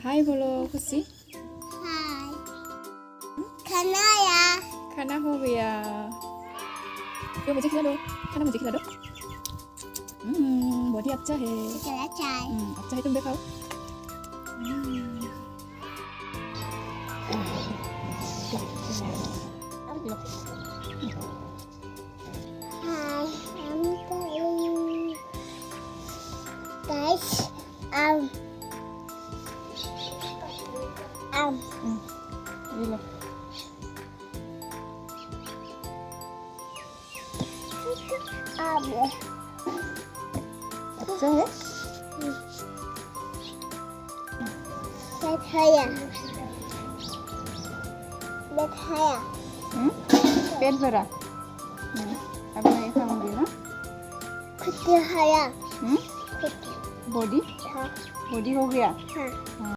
हाय बोलो खुशी। हाय। खाना आया। खाना हो गया। यो मुझे खिला दो, खाना मुझे खिला दो। बहुत ही अच्छा है। चला चाय। अच्छा है, तुम दिखाओ। Hi, I'm playing. Guys, um. ये लो। अच्छा है। Betaya. Betaya. पेट भरा। अब मैं ये खाऊंगी ना। Betaya. बॉडी हाँ। बॉडी हो गया। हाँ।